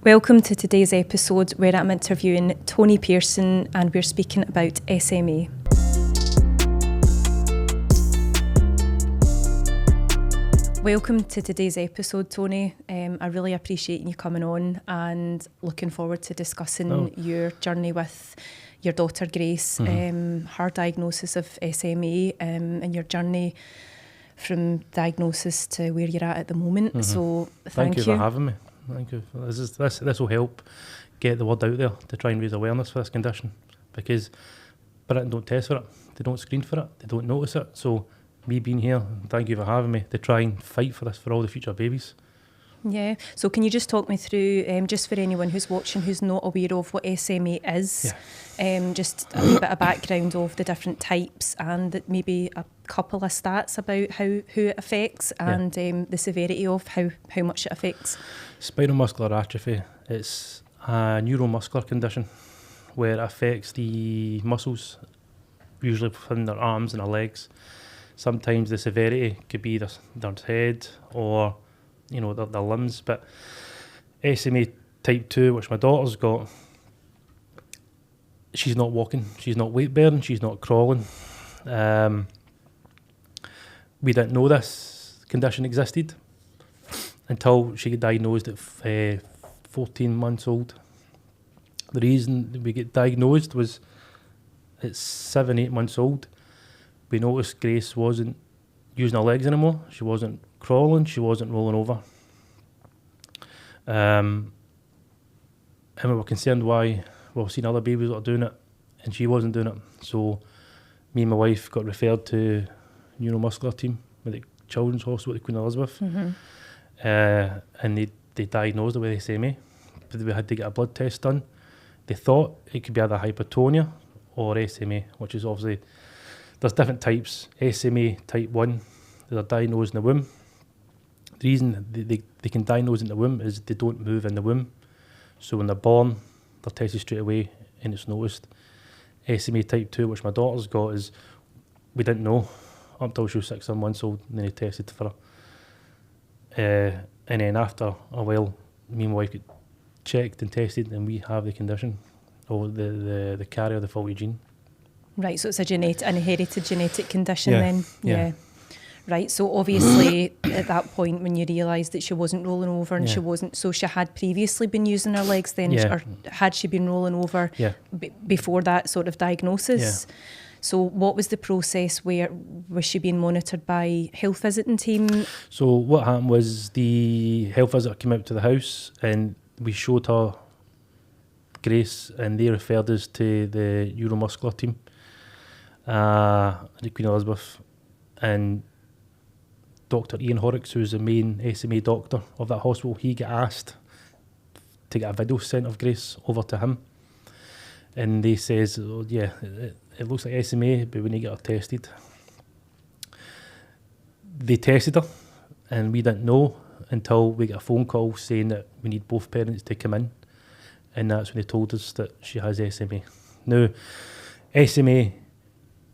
Welcome to today's episode where I'm interviewing Tony Pearson and we're speaking about SMA. Welcome to today's episode, Tony. I really appreciate you coming on and looking forward to discussing your journey with your daughter Grayce, her diagnosis of SMA, and your journey from diagnosis to where you're at the moment. So thank you for having me. Thank you. This will help get the word out there to try and raise awareness for this condition, because Britain don't test for it, they don't screen for it, they don't notice it. So me being here, thank you for having me, to try and fight for this for all the future babies. Yeah, so can you just talk me through, just for anyone who's watching who's not aware of what SMA is, just a wee bit of background of the different types and maybe a couple of stats about who it affects and the severity of how much it affects. Spinal Muscular Atrophy, it's a neuromuscular condition where it affects the muscles, usually within their arms and their legs. Sometimes the severity could be their head or their limbs, but SMA type 2, which my daughter's got, she's not walking, she's not weight bearing, she's not crawling. We didn't know this condition existed until she got diagnosed at 14 months old. The reason we get diagnosed was at 7-8 months old, we noticed Grayce wasn't using her legs anymore, she wasn't crawling, she wasn't rolling over. And we were concerned why we've seen other babies that are doing it and she wasn't doing it. So me and my wife got referred to neuromuscular team with the Children's Hospital at Queen Elizabeth. And they diagnosed her with SMA, but we had to get a blood test done. They thought it could be either hypertonia or SMA, which is obviously, there's different types. SMA type 1, they're diagnosed in the womb. The reason they can diagnose in the womb is they don't move in the womb. So when they're born, they're tested straight away and it's noticed. SMA type 2, which my daughter's got, is we didn't know up until she was 6 months old, and then they tested for her. And then after a while, me and my wife get checked and tested and we have the condition, or the carrier of the faulty gene. Right, so it's an inherited genetic condition then? Yeah. Right, so obviously at that point when you realised that she wasn't rolling over and she wasn't, so she had previously been using her legs then, or had she been rolling over before that sort of diagnosis? Yeah. So what was the process? Where was she being monitored by health visiting team? So what happened was the health visitor came out to the house and we showed her Grayce and they referred us to the neuromuscular team at Queen Elizabeth, and Dr. Ian Horrocks, who's the main SMA doctor of that hospital, he got asked to get a video sent of Grayce over to him. And they says, it looks like SMA, but we need to get her tested. They tested her, and we didn't know until we got a phone call saying that we need both parents to come in. And that's when they told us that she has SMA. Now, SMA,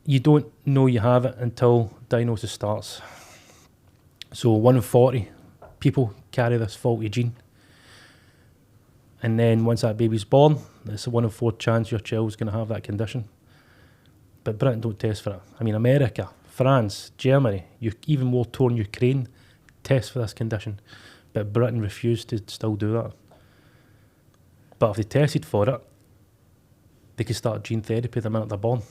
you don't know you have it until diagnosis starts. So 1 in 40 people carry this faulty gene. And then once that baby's born, it's a 1 in 4 chance your child's going to have that condition. But Britain don't test for it. I mean, America, France, Germany, even war-torn Ukraine test for this condition. But Britain refused to still do that. But if they tested for it, they could start gene therapy the minute they're born.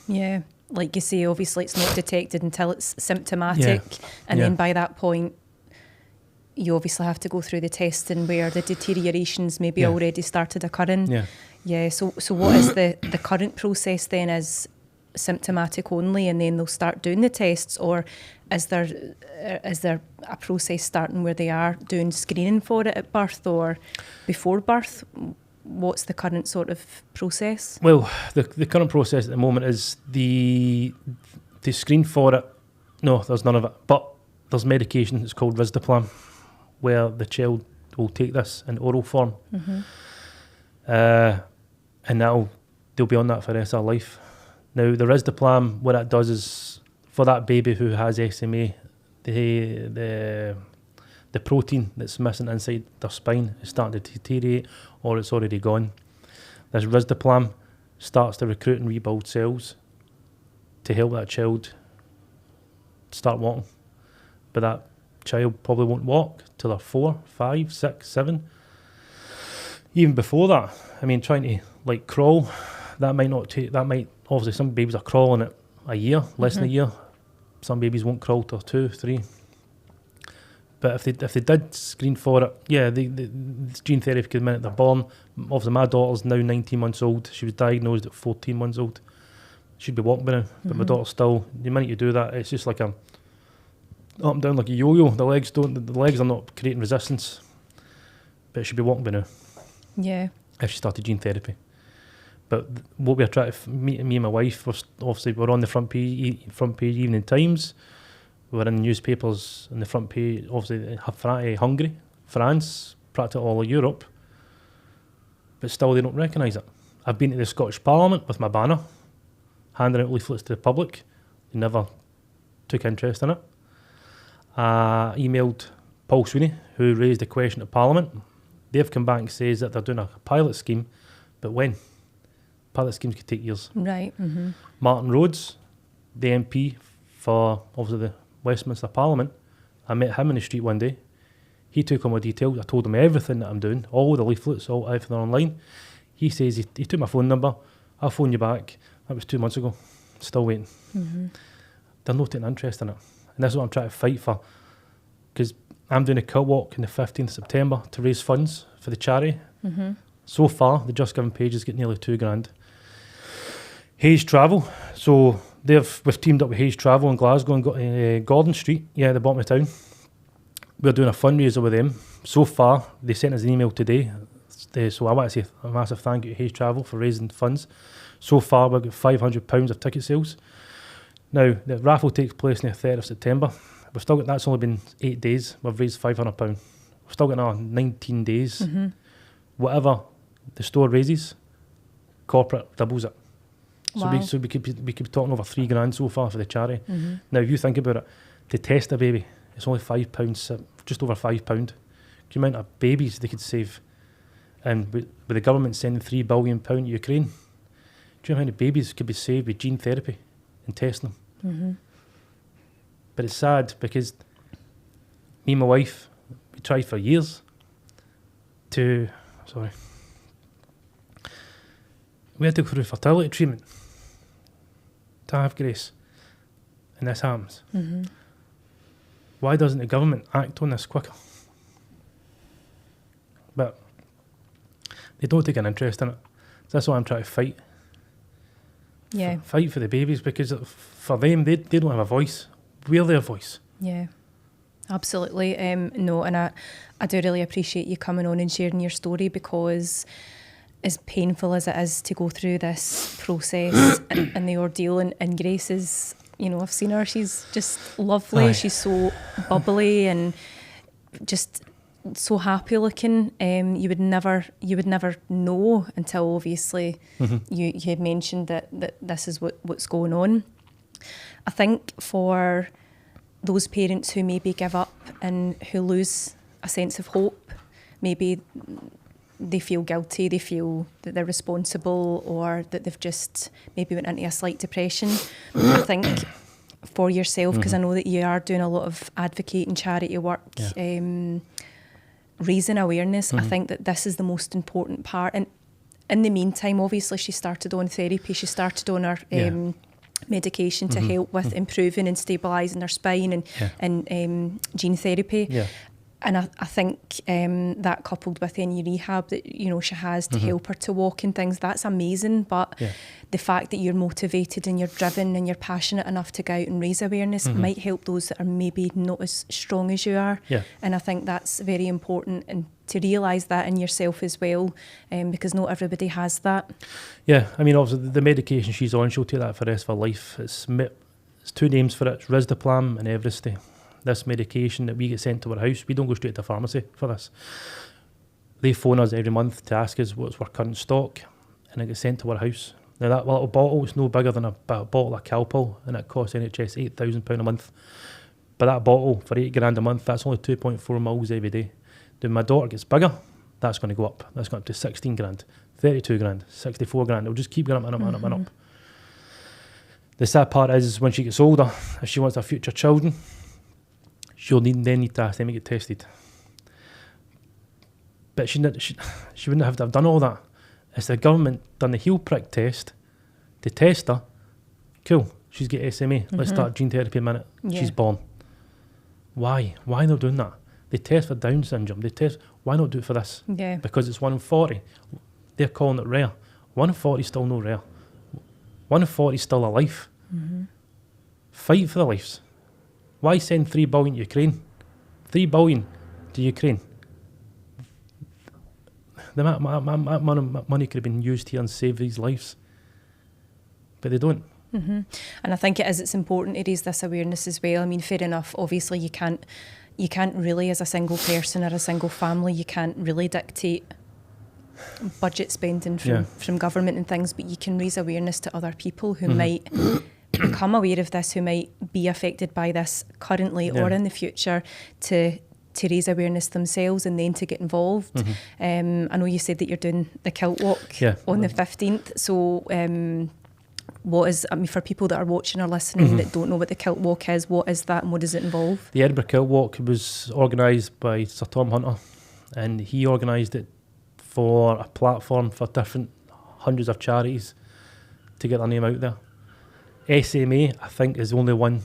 Yeah. Like you say, obviously it's not detected until it's symptomatic, and then by that point you obviously have to go through the testing where the deteriorations maybe already started occurring. So what is the current process then? Is symptomatic only and then they'll start doing the tests, or is there a process starting where they are doing screening for it at birth or before birth? What's the current sort of process? Well, the current process at the moment is to screen for it. No, there's none of it. But there's medication that's called Risdiplam, where the child will take this in oral form. And they'll be on that for the rest of their life. Now, the Risdiplam, what it does is, for that baby who has SMA, the the protein that's missing inside their spine is starting to deteriorate or it's already gone. This risdiplam starts to recruit and rebuild cells to help that child start walking. But that child probably won't walk till they're 4, 5, 6, 7. Even before that, I mean, trying to like crawl, that might not take, that might, obviously some babies are crawling at a year, less than a year. Some babies won't crawl till 2, 3. But if they did screen for it, yeah, the gene therapy could minute they're born. Obviously, my daughter's now 19 months old. She was diagnosed at 14 months old. She'd be walking by now, but my daughter's still. The minute you do that, it's just like a up and down like a yo-yo. The legs are not creating resistance, but she should be walking by now. Yeah. If she started gene therapy. But what we're trying to, me and my wife, we're on the front page Evening Times. We're in the newspapers on the front page, obviously Hungary, France, practically all of Europe. But still they don't recognise it. I've been to the Scottish Parliament with my banner, handing out leaflets to the public. They never took interest in it. I emailed Paul Sweeney, who raised the question at Parliament. They've come back and says that they're doing a pilot scheme, but when? Pilot schemes could take years. Right. Martin Rhodes, the MP for obviously the Westminster Parliament, I met him in the street one day. He took all my details. I told him everything that I'm doing, all the leaflets, all everything online. He says he took my phone number. I'll phone you back. That was 2 months ago. Still waiting. They're not taking interest in it. And that's what I'm trying to fight for. Because I'm doing a cut walk on the 15th of September to raise funds for the charity. So far, the Just Giving page has got nearly $2,000. Hayes Travel. So we've teamed up with Hayes Travel in Glasgow and Gordon Street, the bottom of town. We're doing a fundraiser with them. So far, they sent us an email today. So I want to say a massive thank you to Hayes Travel for raising funds. So far, we've got £500 of ticket sales. Now, the raffle takes place on the 3rd of September. We've still got, that's only been 8 days. We've raised £500. We've still got another 19 days. Whatever the store raises, corporate doubles it. Wow. So we could be talking over $3,000 so far for the charity. Now, if you think about it, to test a baby, it's only £5, just over £5. Do you amount of babies they could save? And with the government sending £3 billion to Ukraine, do you know how many babies could be saved with gene therapy and testing them? But it's sad because me and my wife, we tried for years we had to go through fertility treatment to have Grayce, and this happens. Why doesn't the government act on this quicker? But they don't take an interest in it. So that's why I'm trying to fight. Yeah. Fight for the babies, because for them, they don't have a voice. We're their voice. Yeah, absolutely. No, and I do really appreciate you coming on and sharing your story, because as painful as it is to go through this process and the ordeal, and Grayce is, I've seen her, she's just lovely. Aye. She's so bubbly and just so happy looking. You would never know until obviously you had mentioned that this is what's going on. I think for those parents who maybe give up and who lose a sense of hope, maybe they feel guilty, they feel that they're responsible, or that they've just maybe went into a slight depression. I think for yourself, because I know that you are doing a lot of advocating charity work, raising awareness, I think that this is the most important part. And in the meantime, obviously she started on therapy, she started on her medication to help with improving and stabilising her spine and gene therapy. And I think that coupled with any rehab that she has to help her to walk and things, that's amazing. But the fact that you're motivated and you're driven and you're passionate enough to go out and raise awareness might help those that are maybe not as strong as you are. And I think that's very important, and to realise that in yourself as well, because not everybody has that. Yeah, I mean, obviously the medication she's on, she'll take that for the rest of her life. It's 2 names for it, it's risdiplam and Everesty. This medication that we get sent to our house, we don't go straight to pharmacy for this. They phone us every month to ask us what's our current stock, and it gets sent to our house. Now that little bottle is no bigger than a bottle of Calpol, and it costs NHS £8,000 a month. But that bottle for £8,000 a month, that's only 2.4 mils every day. Then my daughter gets bigger, that's going to go up. That's going up to 16 grand, 32 grand, 64 grand. It'll just keep going up and up and up and up. The sad part is when she gets older, if she wants her future children, she'll then need to ask them to get tested. But she wouldn't have to have done all that. It's the government done the heel prick test to test her. Cool, she's got SMA. Let's start gene therapy in a minute. Yeah. She's born. Why? Why are they doing that? They test for Down syndrome. Why not do it for this? Yeah. Because it's 1 in 40. They're calling it rare. 1 in 40 is still no rare. 1 in 40 is still a life. Fight for the lives. Why send 3 billion to Ukraine? 3 billion to Ukraine. The money could have been used here and save these lives. But they don't. And I think it's important to raise this awareness as well. I mean, fair enough, obviously you can't really, as a single person or a single family, you can't really dictate budget spending from government and things, but you can raise awareness to other people who might become aware of this, who might be affected by this currently or in the future, to raise awareness themselves and then to get involved. I know you said that you're doing the kilt walk on the 15th, so for people that are watching or listening that don't know what the kilt walk is, what is that and what does it involve? The Edinburgh Kilt Walk was organised by Sir Tom Hunter, and he organised it for a platform for different hundreds of charities to get their name out there. SMA, I think, is the only one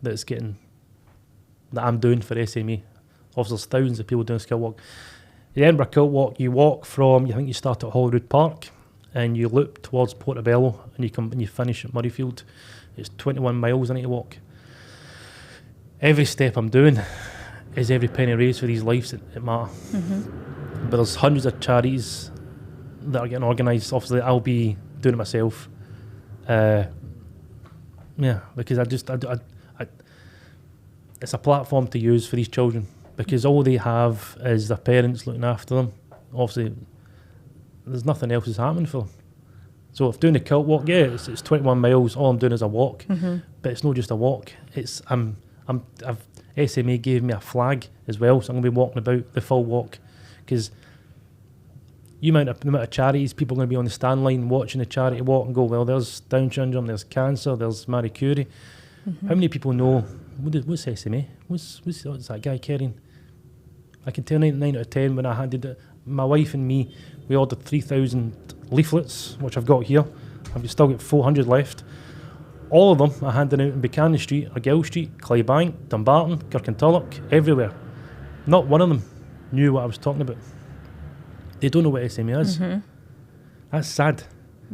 that I'm doing for SMA. Obviously, there's thousands of people doing this kilt walk. The Edinburgh Kilt Walk, you walk from, you start at Holyrood Park, and you loop towards Portobello, and you finish at Murrayfield. It's 21 miles I need to walk. Every step I'm doing is every penny raised for these lives that matter. But there's hundreds of charities that are getting organised. Obviously, I'll be doing it myself. Because it's a platform to use for these children, because all they have is their parents looking after them. Obviously, there's nothing else is happening for them. So if doing the kilt walk, it's 21 miles. All I'm doing is a walk, but it's not just a walk. SMA gave me a flag as well, so I'm going to be walking about the full walk, because the amount of charities, people are going to be on the stand line watching the charity walk and go, well, there's Down syndrome, there's cancer, there's Marie Curie. How many people know what's SMA? What's that guy carrying? I can tell 9 out of 10 when I handed it. My wife and me, we ordered 3,000 leaflets, which I've got here. I've still got 400 left. All of them are handing out in Buchanan Street, Argyll Street, Clybank, Dumbarton, Kirkintilloch, everywhere. Not one of them knew what I was talking about. They don't know what SMA is. That's sad.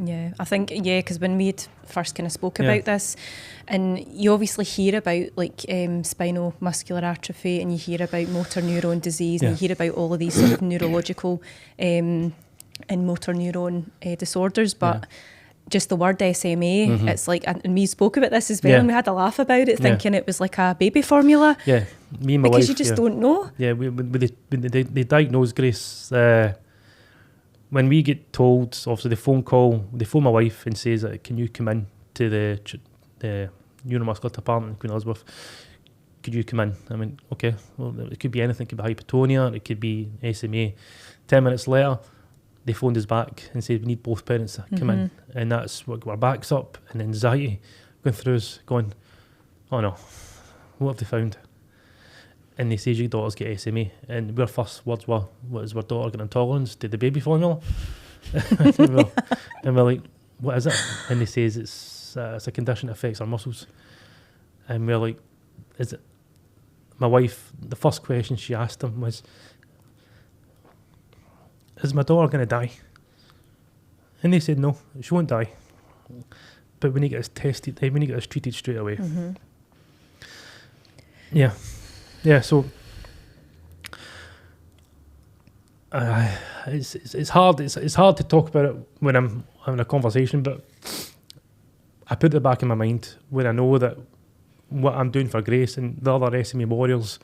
Yeah, I think, because when we had first kind of spoke about this, and you obviously hear about spinal muscular atrophy, and you hear about motor neuron disease, and you hear about all of these sort of neurological and motor neuron disorders, but just the word SMA, it's like, and we spoke about this as well, and we had a laugh about it, thinking it was like a baby formula. Yeah, me and my because wife, you just don't know. Yeah, when they diagnosed Grayce, when we get told, obviously they phone my wife and says, can you come in to the neuromuscular department in Queen Elizabeth? Could you come in? I mean, okay, well, it could be anything. It could be hypotonia, it could be SMA. 10 minutes later, they phoned us back and said, we need both parents to come in. And that's what got our backs up, and anxiety going through us, going, oh no, what have they found? And they say your daughter's got SMA, and our first words were, what is our daughter got intolerance to the baby formula? and we're like, what is it? And they says it's a condition that affects our muscles. And we're like, is it? My wife, the first question she asked them was, is my daughter going to die? And they said no, she won't die. But we need to get us tested, we need to get us treated straight away. Yeah, so it's hard to talk about it when I'm having a conversation, but I put it back in my mind when I know that what I'm doing for Grayce and the other SMA warriors,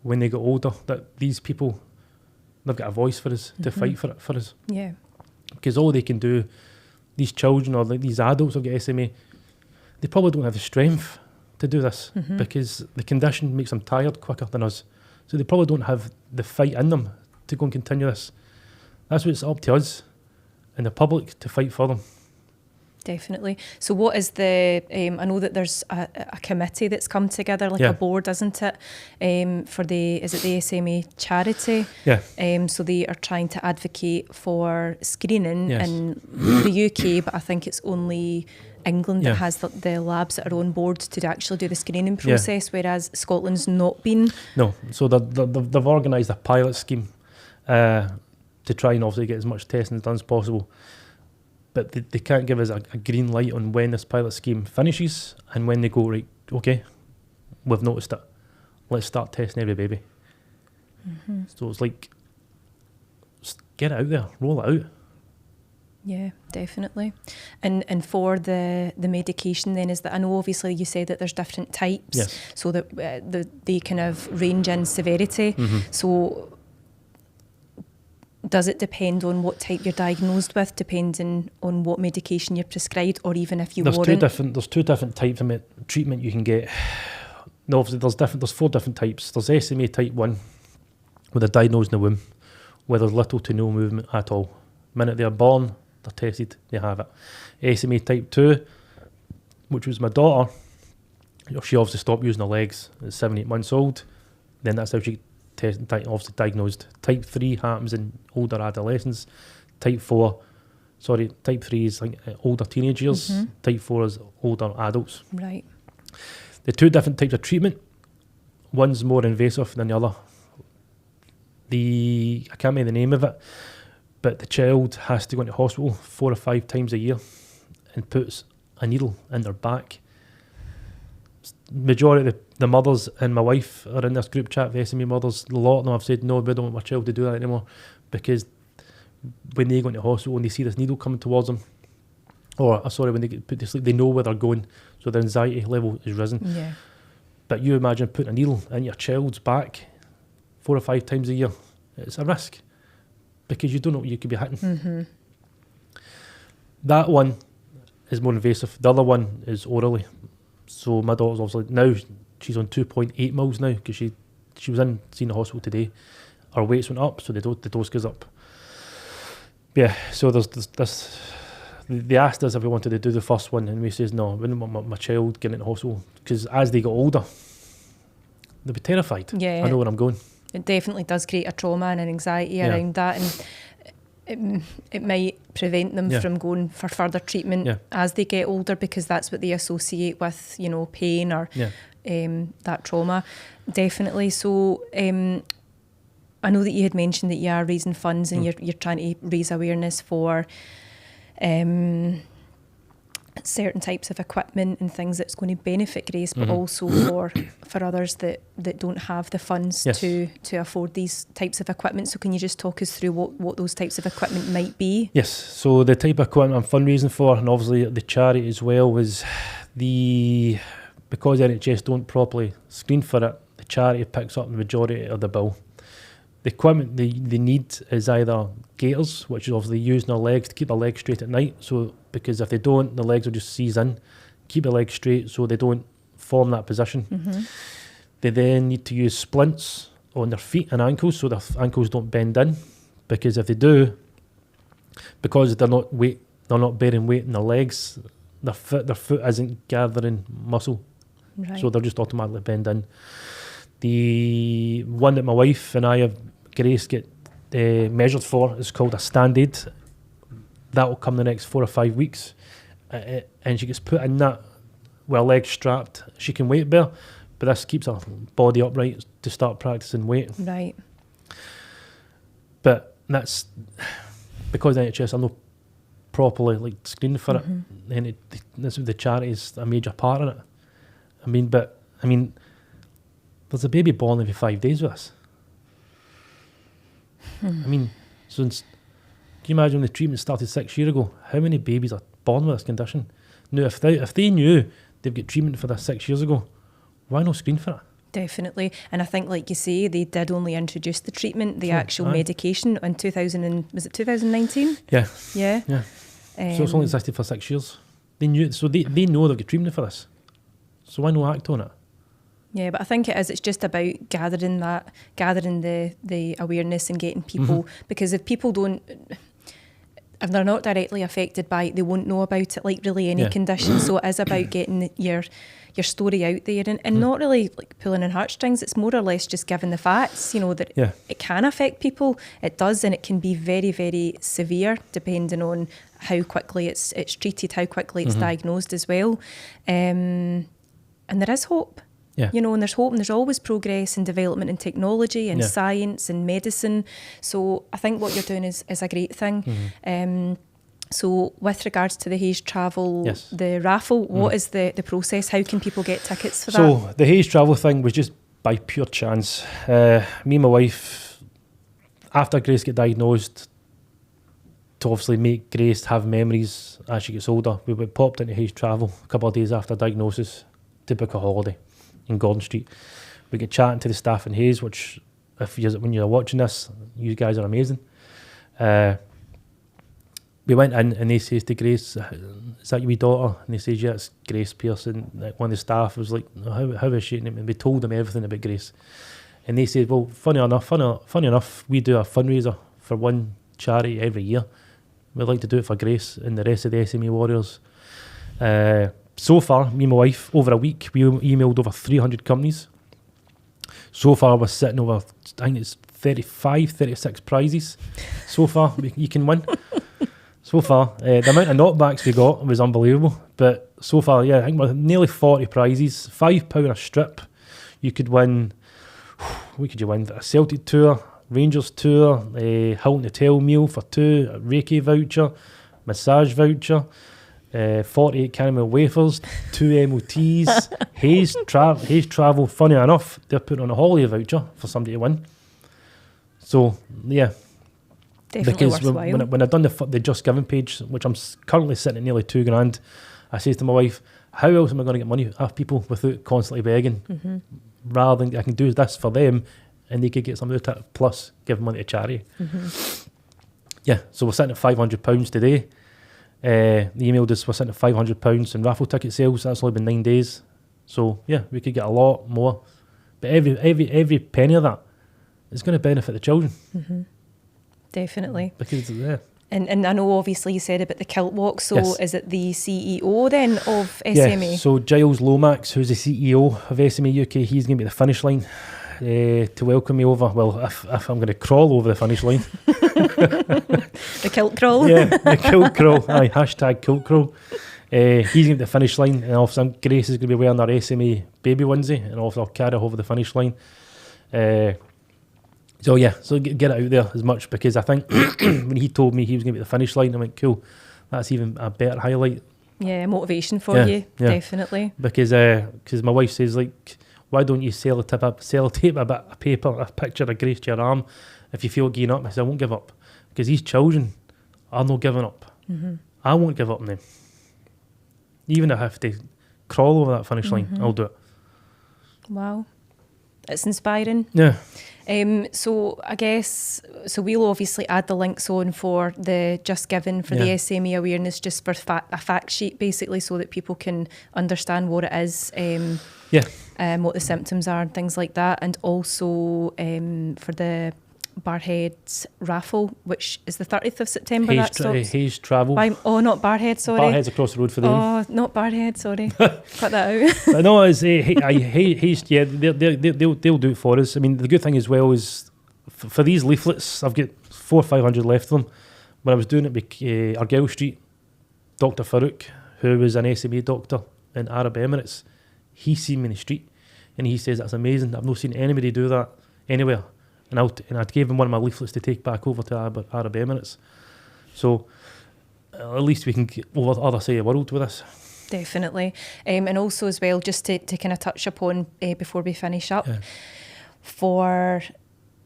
when they get older, that these people, they've got a voice for us to fight for us. Yeah. Because all they can do, these children or these adults who've got SMA, they probably don't have the strength to do this because the condition makes them tired quicker than us. So they probably don't have the fight in them to go and continue this. That's what it's up to us and the public to fight for them. Definitely. So what is the, I know that there's a committee that's come together, like a board, isn't it, for is it the SMA charity? Yeah. So they are trying to advocate for screening in the UK, but I think it's only England that has the labs that are on board to actually do the screening process, whereas Scotland's not been. No. So they've organised a pilot scheme to try and obviously get as much testing done as possible. But they can't give us a green light on when this pilot scheme finishes and when they go, right, okay, we've noticed it. Let's start testing every baby. So it's like, just get it out there, roll it out. Yeah, definitely. And for the medication then, is that, I know obviously you said that there's different types, so that they kind of range in severity. So does it depend on what type you're diagnosed with, depending on what medication you're prescribed, or even if you warrant? There's two different types of treatment you can get. No, obviously there's 4 different types. There's SMA type 1, where they're diagnosed in the womb, where there's little to no movement at all. The minute they're born, they're tested, they have it. SMA type 2, which was my daughter, she obviously stopped using her legs at 7-8 months old. Then that's how she obviously diagnosed. Type 3 happens in older adolescents. Type 3 is like older teenage years. Type 4 is older adults. Right. The 2 different types of treatment, one's more invasive than the other. I can't remember the name of it, but the child has to go into hospital 4 or 5 times a year and puts a needle in their back. Majority of the mothers and my wife are in this group chat for SMA mothers. A lot of them have said, no, we don't want my child to do that anymore, because when they go into hospital and they see this needle coming towards them, when they get put to sleep, they know where they're going, so their anxiety level is risen. Yeah. But you imagine putting a needle in your child's back 4 or 5 times a year. It's a risk, because you don't know what you could be hitting. That one is more invasive. The other one is orally. So my daughter's obviously now, she's on 2.8 mils now, because she was seen the hospital today. Her weights went up, so the dose goes up. Yeah, so there's this. They asked us if we wanted to do the first one, and we says no, we don't want my child getting into hospital, because as they get older, they'll be terrified. Yeah, I know where I'm going. It definitely does create a trauma and an anxiety around that, and it might prevent them from going for further treatment as they get older, because that's what they associate with, pain or that trauma. Definitely. So I know that you had mentioned that you are raising funds and you're trying to raise awareness for certain types of equipment and things that's going to benefit Grayce, but also for others that don't have the funds to afford these types of equipment. So can you just talk us through what those types of equipment might be? Yes, so the type of equipment I'm fundraising for, and obviously the charity as well, was because NHS don't properly screen for it, the charity picks up the majority of the bill. The equipment they need is either gaiters, which is obviously using their legs to keep their legs straight at night. So because if they don't, the legs will just seize in. Keep the legs straight so they don't form that position. They then need to use splints on their feet and ankles so their ankles don't bend in. Because if they do, because they're not bearing weight in their legs, their foot isn't gathering muscle. Right. So they'll just automatically bend in. The one that my wife and I have, Grayce, get measured for is called a stand-aid. That will come the next 4 or 5 weeks. And she gets put in that with her legs strapped. She can weight bear, but this keeps her body upright to start practicing weight. Right. But that's because NHS are not properly screening for it. And the charity is a major part of it. I mean, there's a baby born every 5 days with us. I mean, can you imagine when the treatment started 6 years ago? How many babies are born with this condition? Now, if they knew they'd get treatment for this 6 years ago, why not screen for it? Definitely. And I think, like you say, they did only introduce the treatment, the actual medication, in 2019? Yeah. Yeah. So it's only existed for 6 years. They knew, so they know they've got treatment for this. so why not act on it? Yeah, but I think it's just about gathering the awareness and getting people, because if people don't, if they're not directly affected by it, they won't know about it, like really any condition. So it is about getting your story out there and not really like pulling on heartstrings. It's more or less just giving the facts, you know, that it can affect people. It does, and it can be very, very severe depending on how quickly it's treated, how quickly it's diagnosed as well. And there is hope. Yeah. You know, and there's hope, and there's always progress and development in technology and science and medicine. So I think what you're doing is a great thing. So with regards to the Hayes Travel, the raffle, what is the process? How can people get tickets for that? So the Hayes Travel thing was just by pure chance. Me and my wife, after Grayce got diagnosed, to obviously make Grayce have memories as she gets older, we popped into Hayes Travel a couple of days after diagnosis to book a holiday in Gordon Street. We get chatting to the staff in Hayes, which when you're watching this, you guys are amazing. We went in and they says to Grayce, "Is that your wee daughter?" And they says, "Yeah, it's Grayce Pearson." Like, one of the staff was like, how is she? And we told them everything about Grayce. And they said, "Well, funny enough, we do a fundraiser for one charity every year. We'd like to do it for Grayce and the rest of the SMA warriors." So far, me and my wife, over a week, we emailed over 300 companies. So far, we're sitting over, I think it's 36 prizes so far you can win. So far, the amount of knockbacks we got was unbelievable. But so far, I think we're nearly 40 prizes. £5 a strip. You could win, what could you win? A Celtic tour, Rangers tour, a Hilton Hotel meal for 2, a Reiki voucher, massage voucher, 48 caramel wafers, 2 MOTs, Hayes Travel. Funny enough, they're putting on a holiday voucher for somebody to win. So, yeah. Definitely because worthwhile. when I've done the Just Giving page, which I'm currently sitting at nearly £2,000, I says to my wife, how else am I going to get money off people without constantly begging? Rather than I can do this for them and they could get something out of it, plus give money to charity. Yeah, so we're sitting at £500 today. The email is we're sitting at £500 in raffle ticket sales. That's only been 9 days. So yeah, we could get a lot more. But every penny of that is going to benefit the children. Definitely. Because And I know obviously you said about the kilt walk, so is it the CEO then of SMA? Yeah, so Giles Lomax, who's the CEO of SMA UK, he's going to be at the finish line to welcome me over. Well, if I'm going to crawl over the finish line. The kilt crawl? Yeah, the kilt crawl. Aye, hashtag kilt crawl. He's going to be at the finish line, and also Grayce is going to be wearing her SMA baby onesie, and also I'll carry her over the finish line. So yeah, so get it out there as much, because I think when he told me he was going to be at the finish line, I went, cool, that's even a better highlight. Yeah, motivation for you, definitely. Because my wife says, like, why don't you sellotape a bit of paper, a picture of Grayce to your arm if you feel giving up? I said, I won't give up, because these children are not giving up. I won't give up on them. Even if I have to crawl over that finish line, I'll do it. Wow. It's inspiring. Yeah. So I guess, so we'll obviously add the links on for the Just Giving for the SMA awareness, just for a fact sheet basically, so that people can understand what it is, what the symptoms are and things like that. And also for the Barhead's raffle, which is the 30th of September. Hayes Travel. Not Barhead, sorry. Barhead's across the road for them. Oh, not Barhead, sorry. Cut that out. But no, it's Hayes. Yeah, they'll do it for us. I mean, the good thing as well is for these leaflets, I've got 400 or 500 left of them. When I was doing it with Argyle Street, Dr. Farouk, who was an SMA doctor in Arab Emirates, he seen me in the street and he says, that's amazing. I've not seen anybody do that anywhere. And I gave him one of my leaflets to take back over to Arab Emirates. So at least we can get over the other side of the world with this. Definitely. And also as well, just to kind of touch upon before we finish up, for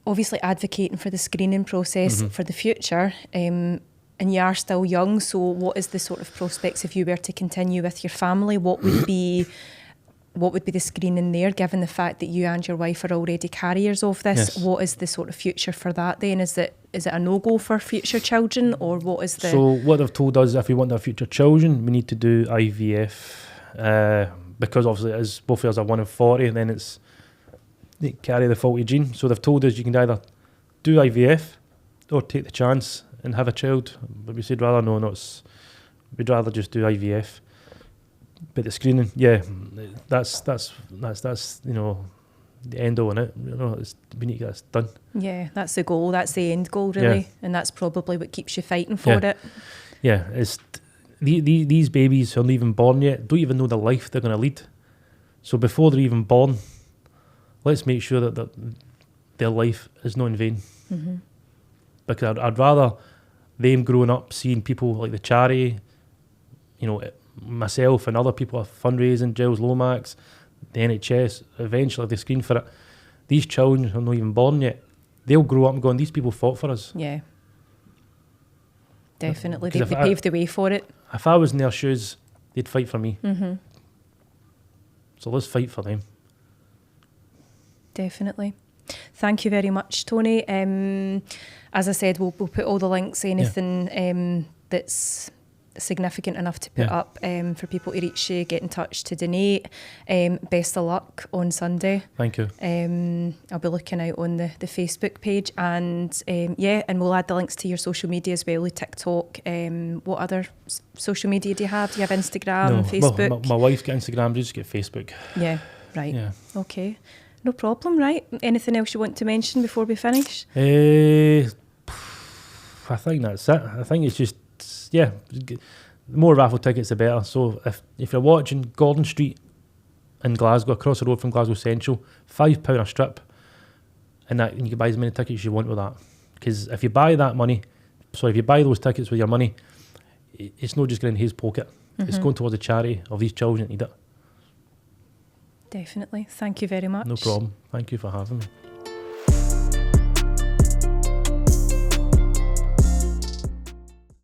obviously advocating for the screening process for the future, and you are still young, so what is the sort of prospects if you were to continue with your family? What would be the screening there, given the fact that you and your wife are already carriers of this? Yes. What is the sort of future for that then? Is it a no-go for future children, or what is the... So what they've told us, if we want our future children, we need to do IVF. because obviously it is, both of us are 1 in 40, then they carry the faulty gene. So they've told us you can either do IVF or take the chance and have a child. But we said rather we'd rather just do IVF. But the screening, that's you know, the end all in it. You know, we need to get this done. Yeah, that's the goal. That's the end goal, really, and that's probably what keeps you fighting for it. Yeah, it's these babies who aren't even born yet don't even know the life they're going to lead. So before they're even born, let's make sure that their life is not in vain. Mm-hmm. Because I'd rather them growing up seeing people like the charity, you know, myself and other people are fundraising, Gilles Lomax, the NHS, eventually if they screen for it, these children who are not even born yet, they'll grow up and go, and these people fought for us. Yeah. Definitely. They paved the way for it. If I was in their shoes, they'd fight for me. Mm-hmm. So let's fight for them. Definitely. Thank you very much, Tony. As I said, we'll put all the links, anything that's significant enough to put up for people to reach you, get in touch to donate. Best of luck on Sunday. Thank you. I'll be looking out on the Facebook page, and and we'll add the links to your social media as well, TikTok. What other social media do you have? Do you have Instagram, Facebook? Well, my wife's got Instagram, just get Facebook. Yeah, right. Yeah. Okay. No problem, right? Anything else you want to mention before we finish? I think that's it. I think it's just, the more raffle tickets the better. So if you're watching, Gordon Street in Glasgow, across the road from Glasgow Central, £5 a strip, and you can buy as many tickets as you want with that. Because if you buy those tickets with your money, it's not just going in his pocket. Mm-hmm. It's going towards the charity of these children that need it. Definitely. Thank you very much. No problem. Thank you for having me.